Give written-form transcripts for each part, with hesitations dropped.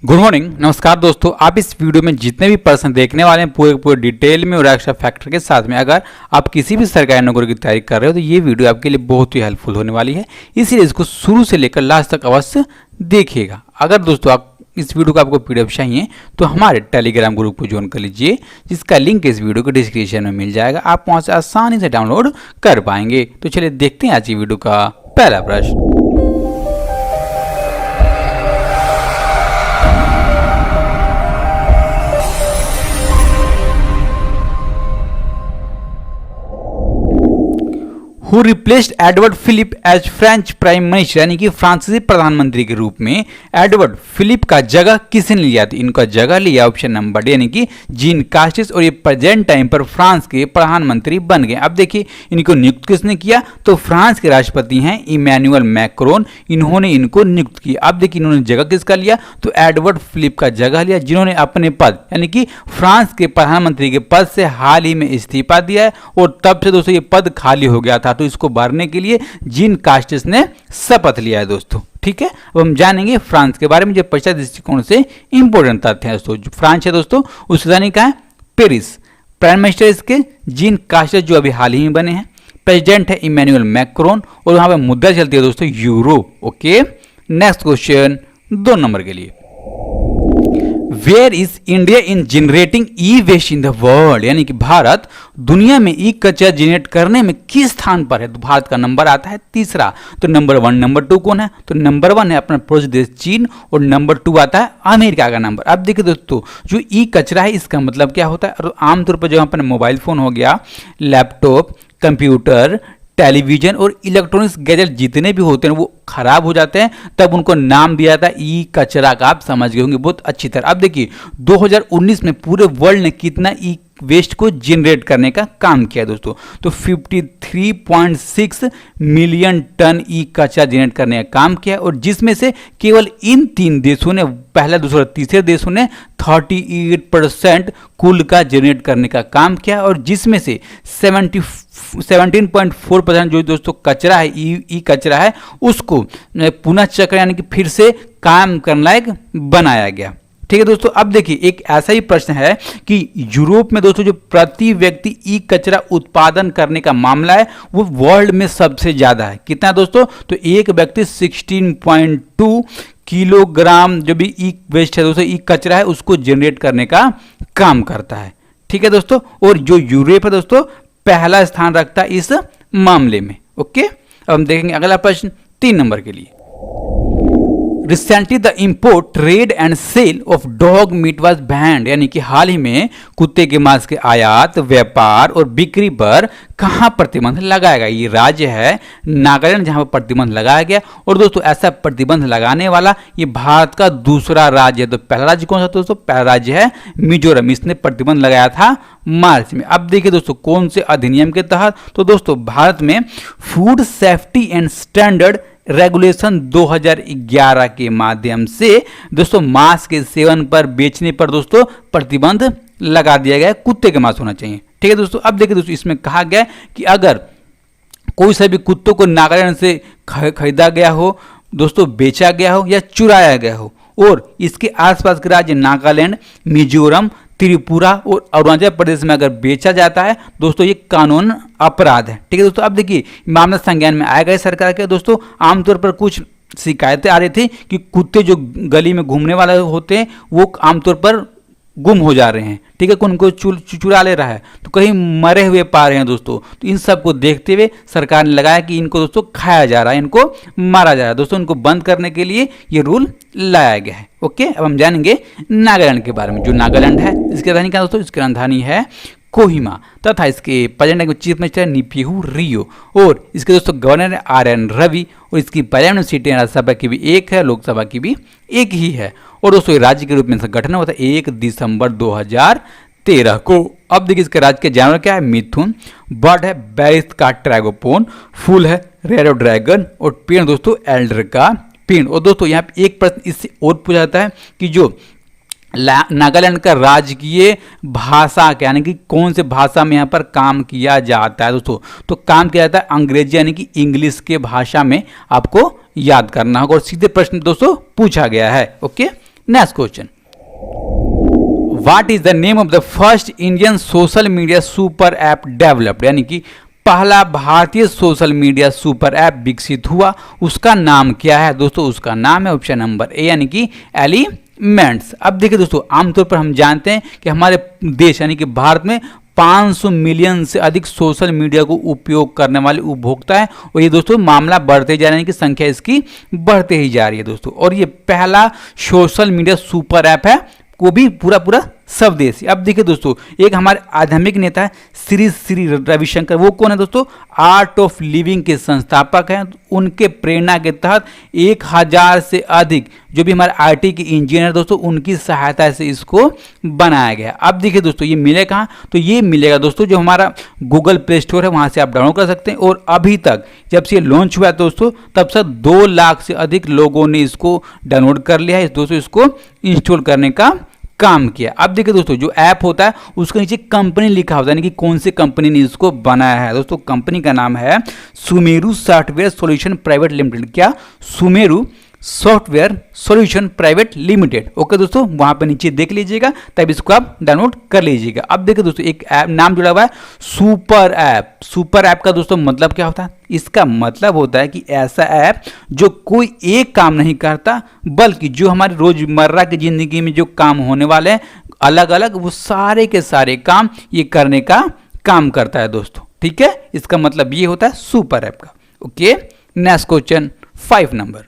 Good morning, नमस्कार दोस्तों। आप इस वीडियो में जितने भी प्रश्न देखने वाले हैं पूरे डिटेल में और एक्स्ट्रा फैक्टर के साथ में, अगर आप किसी भी सरकारी नौकरी की तैयारी कर रहे हो तो ये वीडियो आपके लिए बहुत ही हेल्पफुल होने वाली है, इसीलिए इसको शुरू से लेकर लास्ट तक अवश्य देखिएगा। अगर दोस्तों आप इस वीडियो को आपको पीडीएफ चाहिए तो हमारे टेलीग्राम ग्रुप को ज्वाइन कर लीजिए, जिसका लिंक इस वीडियो के डिस्क्रिप्शन में मिल जाएगा। आप वहां से आसानी से डाउनलोड कर पाएंगे। तो चलिए देखते हैं आज की वीडियो का पहला प्रश्न। Who replaced Edward Philip as French prime minister, यानी कि फ्रांसीसी प्रधानमंत्री के रूप में एडवर्ड फिलिप का जगह किसने लिया? तो इनका जगह लिया ऑप्शन नंबर डी, यानी कि जीन कास्टिस, और ये प्रेजेंट टाइम पर फ्रांस के प्रधानमंत्री बन गए। अब देखिए इनको नियुक्त किसने किया? तो फ्रांस के राष्ट्रपति हैं इमैनुअल मैक्रोन, इन्होंने इनको नियुक्त किया। अब देखिए इन्होंने जगह किसका लिया? तो एडवर्ड फिलिप का जगह लिया, जिन्होंने अपने पद यानी कि फ्रांस के प्रधानमंत्री के पद से हाल ही में इस्तीफा दिया है, और तब से दोस्तों ये पद खाली हो गया था, तो इसको भरने के लिए जीन कास्टिस ने शपथ लिया है दोस्तों। ठीक है, अब हम जानेंगे फ्रांस के बारे में जो परीक्षा दृष्टिकोण से इंपॉर्टेंट तथ्य है दोस्तों। जो फ्रांस है दोस्तों उसकी राजधानी कहाँ है? पेरिस। प्राइम मिनिस्टर इसके जीन कास्टिस, जो अभी हाल ही में बने हैं। प्रेसिडेंट है इमैनुअल मैक्रोन, और वहां पर मुद्दा चलती है दोस्तों यूरो। ओके, नेक्स्ट क्वेश्चन 2 नंबर के लिए। Where is India in generating e waste in the world, यानी कि भारत दुनिया में ई कचरा जनरेट करने में किस स्थान पर है? तो भारत का नंबर आता है 3रा। तो नंबर 1 नंबर 2 कौन है? तो नंबर 1 है अपना पड़ोसी देश चीन, और नंबर 2 आता है अमेरिका का नंबर। अब देखिए दोस्तों जो ई कचरा है इसका मतलब क्या होता है? और आमतौर पर जो अपना मोबाइल फोन हो गया, लैपटॉप, कंप्यूटर, टेलीविजन और इलेक्ट्रॉनिक्स गैजेट जितने भी होते हैं वो खराब हो जाते हैं, तब उनको नाम दिया जाता है ई कचरा का। आप समझ गए होंगे बहुत अच्छी तरह। अब देखिए 2019 में पूरे वर्ल्ड ने कितना ई वेस्ट को जनरेट करने का काम किया दोस्तों? तो 53.6 मिलियन टन ई कचरा जनरेट करने का काम किया, और जिसमें से केवल इन 3 देशों ने, पहला दूसरा तीसरे देशों ने 38% कुल का जनरेट करने का काम किया, और जिसमें से 17.4% जो दोस्तों कचरा है, ई कचरा है, उसको पुनः चक्र यानी कि फिर से काम करने लायक बनाया गया। ठीक है दोस्तों, अब देखिए एक ऐसा ही प्रश्न है कि यूरोप में दोस्तों जो प्रति व्यक्ति ई कचरा उत्पादन करने का मामला है वो वर्ल्ड में सबसे ज्यादा है। कितना दोस्तों? तो एक व्यक्ति 16.2 किलोग्राम जो भी ई वेस्ट है दोस्तों, ई कचरा है, उसको जनरेट करने का काम करता है। ठीक है दोस्तों, और जो यूरोप है दोस्तों पहला स्थान रखता है इस मामले में। ओके, अब हम देखेंगे अगला प्रश्न 3 नंबर के लिए। Recently the import, trade and sale of dog meat was banned, यानी कि हाल ही में कुत्ते के मांस के आयात, व्यापार और बिक्री पर कहां प्रतिबंध लगाया गया? ये राज्य है नागालैंड, जहां पर प्रतिबंध लगाया गया। और दोस्तों ऐसा प्रतिबंध लगाने वाला ये भारत का दूसरा राज्य है। तो पहला राज्य कौन सा दोस्तों? पहला राज्य है मिजोरम, इसने प्रतिबंध लगाया था मार्च में। अब देखिए दोस्तों कौन से अधिनियम के तहत? तो दोस्तों भारत में food safety and standard regulation 2011 के माध्यम से दोस्तों मांस के सेवन पर, बेचने पर दोस्तों प्रतिबंध लगा दिया गया है। कुत्ते के मांस होना चाहिए। ठीक है दोस्तों, अब देखिए दोस्तों इसमें कहा गया कि अगर कोई सा भी कुत्तों को नागालैंड से खरीदा गया हो दोस्तों, बेचा गया हो या चुराया गया हो, और इसके आसपास के राज्य नागालैंड, मिजोरम, त्रिपुरा और अरुणाचल प्रदेश में अगर बेचा जाता है दोस्तों ये कानून अपराध है। ठीक है दोस्तों, अब देखिए मामला संज्ञान में आएगा है सरकार के। दोस्तों आमतौर पर कुछ शिकायतें आ रही थी कि कुत्ते जो गली में घूमने वाले होते हैं वो आमतौर पर गुम हो जा रहे हैं। ठीक है, उनको चुरा ले रहा है, तो कहीं मरे हुए पा रहे हैं दोस्तों। तो इन सब को देखते हुए सरकार ने लगाया कि इनको दोस्तों खाया जा रहा है, इनको मारा जा रहा है दोस्तों। इनको बंद करने के लिए ये रूल लाया गया है। ओके, अब हम जानेंगे नागालैंड के बारे में। जो नागालैंड है इसकी राजधानी क्या दोस्तों? इसकी राजधानी है कोहिमा, तथा इसके प्रेजेंट चीफ मिनिस्टर निपीहू रियो, और इसके दोस्तों गवर्नर है RN रवि, और इसकी पार्लियामेंट सीटें राज्यसभा की भी एक है, लोकसभा की भी एक ही है। और दोस्तों राज्य के रूप में इसका गठन हुआ था 1 दिसंबर 2013 को। अब देखिए इसके राज्य के जानवर क्या है? मिथुन, बर्ड है बेरिस्ट का ट्रैगोपोन, फूल है रेड ड्रैगन, और पेड़ दोस्तों एल्डर का पेड़। और दोस्तों यहाँ पे एक प्रश्न इससे और पूछा जाता है कि जो नागालैंड का राजकीय भाषा क्या, यानी कि कौन से भाषा में यहाँ पर काम किया जाता है दोस्तों? तो काम किया जाता है अंग्रेजी यानी कि इंग्लिश के भाषा में, आपको याद करना होगा। और सीधे प्रश्न दोस्तों पूछा गया है। Okay, next question, what is the name of the first Indian social media super app developed, यानी कि पहला भारतीय सोशल मीडिया सुपर ऐप विकसित हुआ, उसका नाम क्या है दोस्तों? उसका नाम है ऑप्शन नंबर ए यानी कि एलिमेंट्स। अब देखिए दोस्तों, आमतौर पर हम जानते हैं कि हमारे देश यानी कि भारत में 500 मिलियन से अधिक सोशल मीडिया को उपयोग करने वाले उपभोक्ता है, और ये दोस्तों मामला बढ़ते जा रहे हैं कि संख्या इसकी बढ़ते ही जा रही है दोस्तों। और ये पहला सोशल मीडिया सुपर ऐप है, वो भी पूरा स्वदेशी। अब देखिए दोस्तों, एक हमारे आध्यात्मिक नेता है श्री रविशंकर, वो कौन है दोस्तों? आर्ट ऑफ लिविंग के संस्थापक हैं। उनके प्रेरणा के तहत 1000 से अधिक जो भी हमारे आईटी के इंजीनियर दोस्तों, उनकी सहायता से इसको बनाया गया। अब देखिए दोस्तों, ये मिलेगा कहाँ? तो ये मिलेगा दोस्तों जो हमारा गूगल प्ले स्टोर है, वहाँ से आप डाउनलोड कर सकते हैं। और अभी तक जब से ये लॉन्च हुआ है दोस्तों, तब से 2 लाख से अधिक लोगों ने इसको डाउनलोड कर लिया है दोस्तों, इसको इंस्टॉल करने का काम किया। अब देखिए दोस्तों, जो ऐप होता है उसके नीचे कंपनी लिखा होता है, यानी कि कौन सी कंपनी ने इसको बनाया है दोस्तों। कंपनी का नाम है Sumeru software solution private limited. क्या? Sumeru software solution private limited. Okay दोस्तों, वहां पे नीचे देख लीजिएगा, तब इसको आप डाउनलोड कर लीजिएगा। अब देखिए दोस्तों, एक ऐप नाम जुड़ा हुआ है सुपर ऐप। सुपर ऐप का दोस्तों मतलब क्या होता है? इसका मतलब होता है कि ऐसा ऐप जो कोई एक काम नहीं करता, बल्कि जो हमारे रोजमर्रा की जिंदगी में जो काम होने वाले हैं अलग अलग, वो सारे के सारे काम ये करने का काम करता है दोस्तों। ठीक है, इसका मतलब ये होता है सुपर ऐप का। ओके, नेक्स्ट क्वेश्चन 5 नंबर,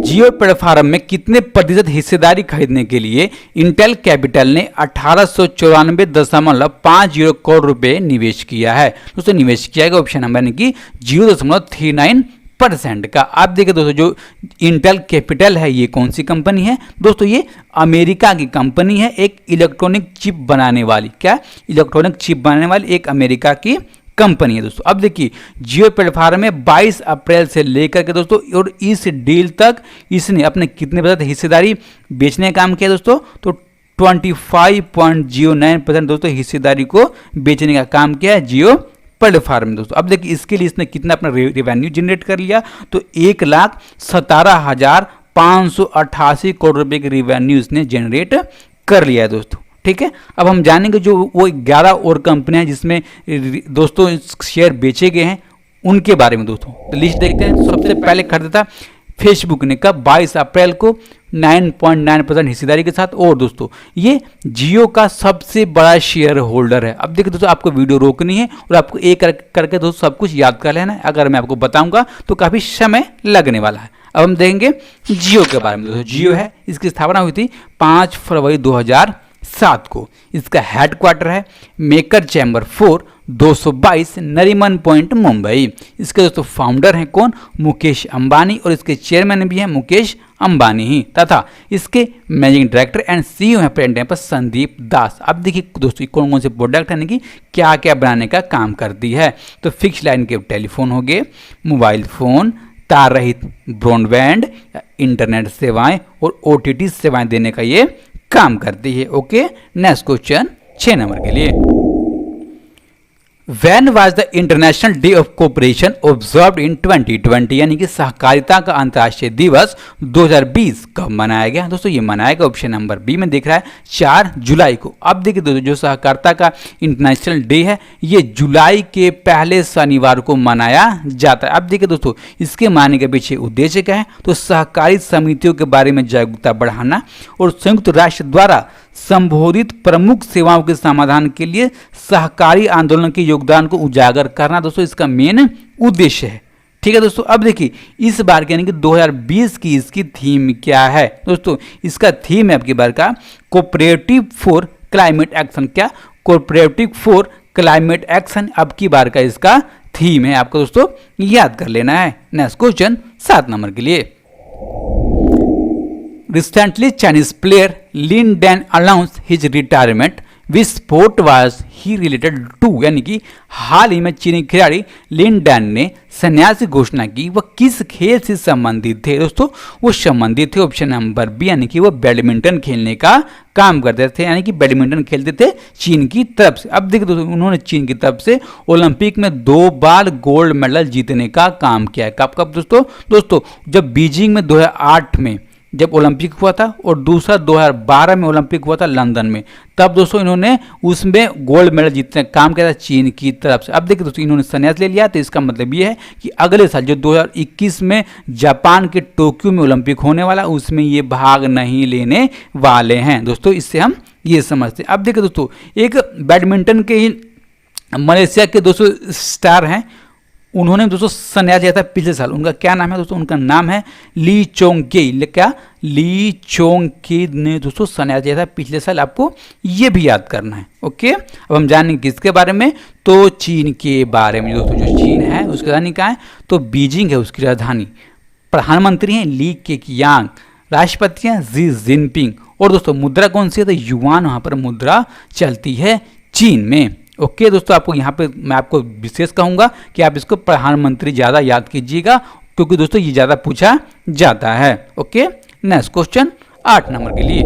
जियो प्लेटफॉर्म में कितने प्रतिशत हिस्सेदारी खरीदने के लिए इंटेल कैपिटल ने 1894.50 करोड़ रुपए निवेश किया है? दोस्तों निवेश किया गया ऑप्शन नंबर यानी कि 0.39% का। आप देखिए दोस्तों, जो इंटेल कैपिटल है ये कौन सी कंपनी है दोस्तों? ये अमेरिका की कंपनी है, एक इलेक्ट्रॉनिक चिप बनाने वाली। क्या? इलेक्ट्रॉनिक चिप बनाने वाली एक अमेरिका की कंपनी है दोस्तों। अब देखिए, जियो प्लेटफॉर्म में 22 अप्रैल से लेकर के दोस्तों और इस डील तक इसने अपने कितने प्रतिशत हिस्सेदारी बेचने का काम किया दोस्तों? तो 25.09% दोस्तों हिस्सेदारी को बेचने का काम किया है जियो प्लेटफॉर्म में दोस्तों। अब देखिए, इसके लिए इसने कितना अपना रेवेन्यू जनरेट कर लिया? तो 1,17,588 करोड़ रुपए के रेवेन्यू इसने जनरेट कर लिया है दोस्तों। ठीक है, अब हम जानेंगे जो वो 11 और कंपनियां जिसमें दोस्तों शेयर बेचे गए हैं उनके बारे में दोस्तों। तो लिस्ट देखते हैं। सबसे पहले खरीदा फेसबुक ने कब? 22 अप्रैल को 9.9% हिस्सेदारी के साथ। और दोस्तों ये जियो का सबसे बड़ा शेयर होल्डर है। अब देखिए दोस्तों, आपको वीडियो रोकनी है और आपको एक करके दोस्तों सब कुछ याद कर लेना है। अगर मैं आपको बताऊंगा तो काफ़ी समय लगने वाला है। अब हम देखेंगे जियो के बारे में दोस्तों। जियो है, इसकी स्थापना हुई थी 5 फरवरी 2007 को। इसका हेडक्वार्टर है maker chamber 4, 222 Nariman point, Mumbai. इसके दोस्तों फाउंडर हैं कौन? मुकेश अंबानी, और इसके चेयरमैन भी हैं मुकेश अंबानी ही, तथा इसके मैनेजिंग डायरेक्टर एंड सीईओ हैं प्रेजेंट टाइम पर संदीप दास। अब देखिए दोस्तों, कौन कौन से प्रोडक्ट यानी कि क्या क्या बनाने का काम करती है। तो फिक्स लाइन के टेलीफोन हो गए, मोबाइल फ़ोन, तार रहित ब्रॉडबैंड, इंटरनेट सेवाएं और OTT सेवाएं देने का ये काम करती है। ओके, नेक्स्ट क्वेश्चन 6 नंबर के लिए, When was the International Day of Cooperation observed in 2020? यानी कि सहकारिता का अंतर्राष्ट्रीय दिवस 2020 कब मनाया गया दोस्तों? ये मनाया गया ऑप्शन नंबर बी में दिख रहा है 4 जुलाई को। अब देखिए दोस्तों, जो सहकारिता का इंटरनेशनल डे है ये जुलाई के पहले शनिवार को मनाया जाता है। अब देखिए दोस्तों, इसके मानने के पीछे उद्देश्य क्या है? तो सहकारी समितियों के बारे में जागरूकता बढ़ाना और संयुक्त राष्ट्र द्वारा संबोधित प्रमुख सेवाओं के समाधान के लिए सहकारी आंदोलन के योगदान को उजागर करना दोस्तों इसका मेन उद्देश्य है। ठीक है दोस्तों, अब देखिए इस बार यानी कि 2020 की इसकी थीम क्या है दोस्तों? इसका थीम है आपकी बार का कोऑपरेटिव फॉर क्लाइमेट एक्शन। क्या? कोऑपरेटिव फॉर क्लाइमेट एक्शन अब की बार का इसका थीम है, आपको दोस्तों याद कर लेना है। नेक्स्ट क्वेश्चन 7 नंबर के लिए, Recently, Chinese player Lin Dan announced his retirement. Which sport was he related to? यानी कि हाल ही में चीनी खिलाड़ी लिन डैन ने संन्यास की घोषणा की। वह किस खेल से संबंधित थे दोस्तों? वो संबंधित थे ऑप्शन नंबर बी यानी कि वो बैडमिंटन खेलने का काम करते थे, यानी कि बैडमिंटन खेलते थे चीन की तरफ से। अब देखिए दोस्तों, उन्होंने चीन की तरफ से ओलंपिक में 2 बार गोल्ड मेडल जीतने का काम किया है। कब कब दोस्तों? जब बीजिंग में 2008 में जब ओलंपिक हुआ था, और दूसरा 2012 में ओलंपिक हुआ था लंदन में। तब दोस्तों इन्होंने उसमें गोल्ड मेडल जीतने का काम किया था चीन की तरफ से। अब देखिए दोस्तों इन्होंने संन्यास ले लिया, तो इसका मतलब ये है कि अगले साल जो 2021 में जापान के टोक्यो में ओलंपिक होने वाला, उसमें ये भाग नहीं लेने वाले हैं दोस्तों। इससे हम ये समझते हैं। अब देखिए दोस्तों एक बैडमिंटन के ही मलेशिया के दोस्तों स्टार हैं, उन्होंने दोस्तों संन्यास लिया था पिछले साल। उनका क्या नाम है दोस्तों? उनका नाम है ली चोंग के। क्या? ली चोंग के ने दोस्तों संन्यास लिया था पिछले साल। आपको ये भी याद करना है। ओके, अब हम जानेंगे किसके बारे में? तो चीन के बारे में दोस्तों। जो चीन है उसकी राजधानी कहाँ है? तो बीजिंग है उसकी राजधानी। प्रधानमंत्री हैं ली केकियांग, राष्ट्रपति हैं जी जिनपिंग, और दोस्तों मुद्रा कौन सी है? तो युआन वहाँ पर मुद्रा चलती है चीन में। ओके दोस्तों, आपको यहाँ पे मैं आपको विशेष कहूँगा कि आप इसको प्रधानमंत्री ज़्यादा याद कीजिएगा, क्योंकि दोस्तों ये ज़्यादा पूछा जाता है। ओके, नेक्स्ट क्वेश्चन 8 नंबर के लिए।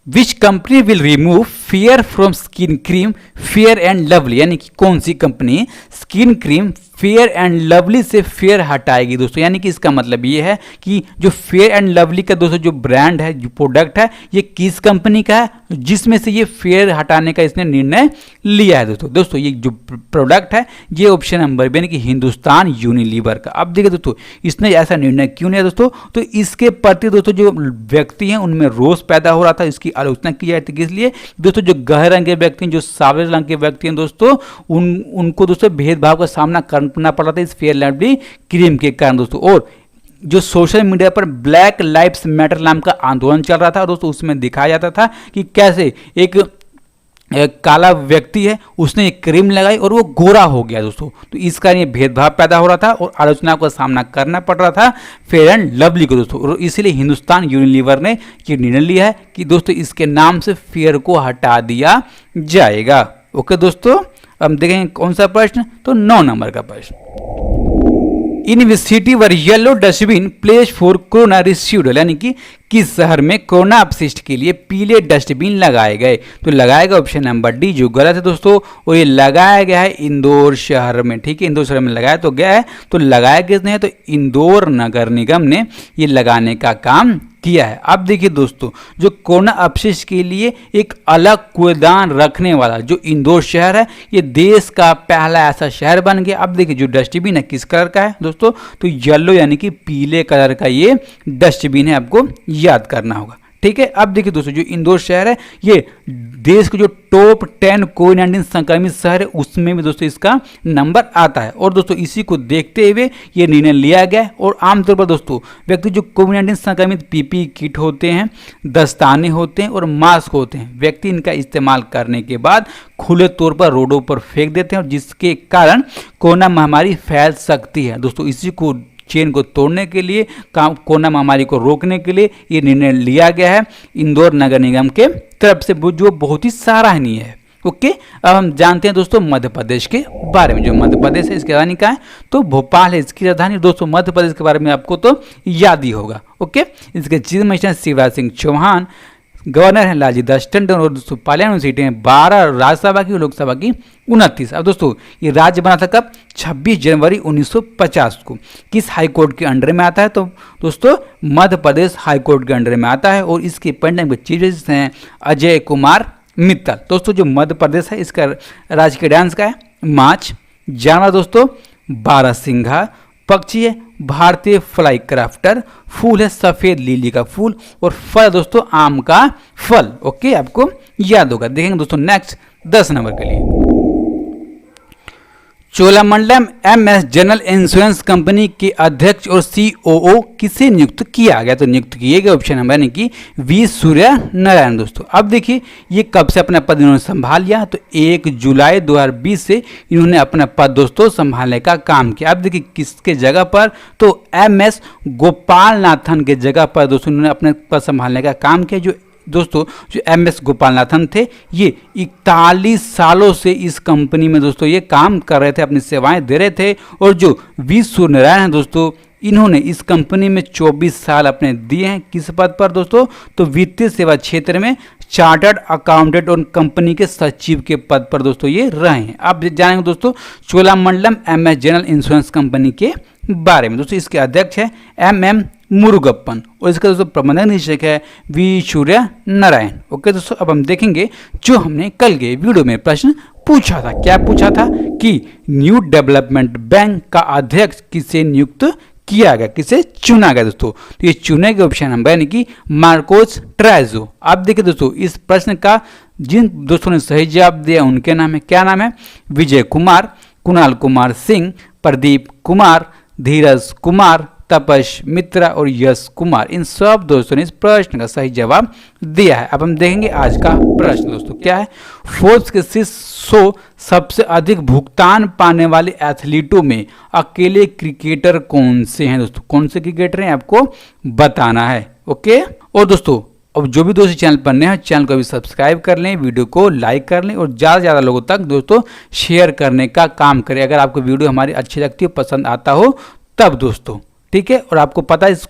Which company will remove fair from skin cream Fair and Lovely? यानी कि कौन सी company skin cream Fair and Lovely से फेयर हटाएगी दोस्तों? यानी कि इसका मतलब ये है कि जो फेयर एंड लवली का दोस्तों जो ब्रांड है, जो प्रोडक्ट है, ये किस कंपनी का है जिसमें से ये फेयर हटाने का इसने निर्णय लिया है दोस्तों? दोस्तों ये जो प्रोडक्ट है ये ऑप्शन नंबर बी यानी कि हिंदुस्तान यूनिलीवर का। अब देखिए दोस्तों इसने ऐसा निर्णय क्यों लिया दोस्तों? तो इसके प्रति दोस्तों जो व्यक्ति हैं उनमें रोष पैदा हो रहा था, इसकी आलोचना की जाती थी। इसलिए दोस्तों जो गहरे रंग के व्यक्ति हैं, जो सावले रंग के व्यक्ति हैं दोस्तों, उनको दोस्तों भेदभाव का सामना करना पड़ रहा था इस फेयर लवली क्रीम के कारण दोस्तों। और जो सोशल मीडिया पर ब्लैक लाइव्स मैटर नाम का आंदोलन चल रहा था दोस्तों, उसमें दिखाया जाता था कि कैसे एक काला व्यक्ति है, उसने एक क्रीम लगाई और वो गोरा हो गया दोस्तों। तो इस कारण ये भेदभाव पैदा हो रहा था और आलोचना का सामना करना पड़ रहा था फेयर एंड लवली को दोस्तों। और इसीलिए हिंदुस्तान यूनिलीवर ने ये निर्णय लिया है कि दोस्तों इसके नाम से फेयर को हटा दिया जाएगा। ओके दोस्तों, अब देखेंगे कौन सा प्रश्न? तो 9 नंबर का प्रश्न। इन city were yellow dustbin place for corona रिसीवल, यानी कि किस शहर में कोरोना अपशिष्ट के लिए पीले डस्टबिन लगाए गए? तो लगाया गया ऑप्शन नंबर डी, जो गलत है दोस्तों। और ये लगाया गया है इंदौर शहर में। ठीक है, इंदौर शहर में लगाया तो गया है, तो लगाया किसने है? तो इंदौर नगर निगम ने ये लगाने का काम किया है। अब देखिए दोस्तों जो कोरोना अपशिष्ट के लिए एक अलग कूड़ेदान रखने वाला जो इंदौर शहर है, ये देश का पहला ऐसा शहर बन गया। अब देखिए जो डस्टबिन है किस कलर का है दोस्तों? तो येलो यानी कि पीले कलर का ये डस्टबिन है, आपको याद करना होगा। ठीक है, अब देखिए दोस्तों जो इंदौर शहर है ये देश के जो टॉप 10 कोविड-19 संक्रमित शहर है उसमें भी दोस्तों इसका नंबर आता है। और दोस्तों इसी को देखते हुए ये निर्णय लिया गया है। और आमतौर पर दोस्तों व्यक्ति जो कोविड-19 संक्रमित पीपीई किट होते हैं, दस्ताने होते हैं और मास्क होते हैं, व्यक्ति इनका इस्तेमाल करने के बाद खुले तौर पर रोडों पर फेंक देते हैं, और जिसके कारण कोरोना महामारी फैल सकती है दोस्तों। इसी को चेन को तोड़ने के लिए, कोरोना महामारी को रोकने के लिए ये निर्णय लिया गया है इंदौर नगर निगम के तरफ से, जो बहुत ही सराहनीय है। ओके, अब हम जानते हैं दोस्तों मध्य प्रदेश के बारे में। जो मध्य प्रदेश है इसकी राजधानी कहाँ है? तो भोपाल है इसकी राजधानी। दोस्तों मध्य प्रदेश के बारे में आपको तो याद ही होगा। ओके, इसके chief minister Shivraj Singh Chouhan, governor हैं लालजी दास टंडन, और दोस्तों पार्लियामेंट सीटें हैं 12 राज्यसभा की और लोकसभा की 29। अब दोस्तों ये राज्य बना था कब? 26 जनवरी 1950 को। किस हाई कोर्ट के अंडर में आता है? तो दोस्तों मध्य प्रदेश हाई कोर्ट के अंडर में आता है। और इसके पंडित चीफ जस्टिस हैं अजय कुमार मित्तल। दोस्तों जो मध्य प्रदेश है इसका राजकीय डांस का है माछ, जानवर दोस्तों बारहसिंघा, पक्षी है भारतीय फ्लाई क्राफ्टर, फूल है सफेद लिली का फूल, और फल दोस्तों आम का फल। ओके, आपको याद होगा। देखेंगे दोस्तों नेक्स्ट 10 नंबर के लिए। Cholamandalam MS general insurance company के अध्यक्ष और सीओओ किसे नियुक्त किया गया? तो नियुक्त किए गए ऑप्शन नंबर यानी कि वी सूर्य नारायण दोस्तों। अब देखिए ये कब से अपना पद इन्होंने संभाल लिया? तो 1 जुलाई 2020 से इन्होंने अपना पद दोस्तों संभालने का काम किया। अब देखिए किसके जगह पर? तो एमएस गोपालनाथन के जगह पर दोस्तों इन्होंने अपने पद संभालने का काम किया। जो दोस्तों जो एमएस गोपालनाथन थे ये 41 सालों से इस कंपनी में दोस्तों ये काम कर रहे थे, अपनी सेवाएं दे रहे थे। और जो वी सूर्यनारायण हैं दोस्तों इन्होंने इस कंपनी में 24 साल अपने दिए हैं। किस पद पर दोस्तों? तो वित्तीय सेवा क्षेत्र में चार्टर्ड अकाउंटेंट और कंपनी के सचिव के पद पर दोस्तों ये रहे हैं। अब जानेंगे दोस्तों Cholamandalam MS general insurance company के बारे में। दोस्तों इसके अध्यक्ष है MM मुरुगप्पन और इसका दोस्तों प्रबंधक निदेशक है वी सूर्य नारायण। ओके दोस्तों, अब हम देखेंगे जो हमने कल के वीडियो में प्रश्न पूछा था। क्या पूछा था कि न्यू डेवलपमेंट बैंक का अध्यक्ष किसे नियुक्त किया गया, किसे चुना गया दोस्तों। तो ये चुने गए ऑप्शन नंबर यानी कि मार्कोस ट्रेजो। आप देखिए दोस्तों, इस प्रश्न का जिन दोस्तों ने सही जवाब दिया उनके नाम है, क्या नाम है, विजय कुमार, कुणाल कुमार सिंह, प्रदीप कुमार, धीरज कुमार, तपस मित्रा और यश कुमार। इन सब दोस्तों ने इस प्रश्न का सही जवाब दिया है। अब हम देखेंगे आज का प्रश्न दोस्तों क्या है। फोर्ब्स के शीर्ष 100 सबसे अधिक भुगतान पाने वाले एथलीटों में अकेले क्रिकेटर कौन से हैं दोस्तों, कौन से क्रिकेटर हैं आपको बताना है। ओके, और दोस्तों अब जो भी दोस्त चैनल पर नए हैं चैनल को अभी सब्सक्राइब कर लें, वीडियो को लाइक कर लें और ज़्यादा से ज़्यादा लोगों तक दोस्तों शेयर करने का काम करें। अगर आपको वीडियो हमारी अच्छी लगती हो, पसंद आता हो तब दोस्तों, ठीक है। और आपको पता है इस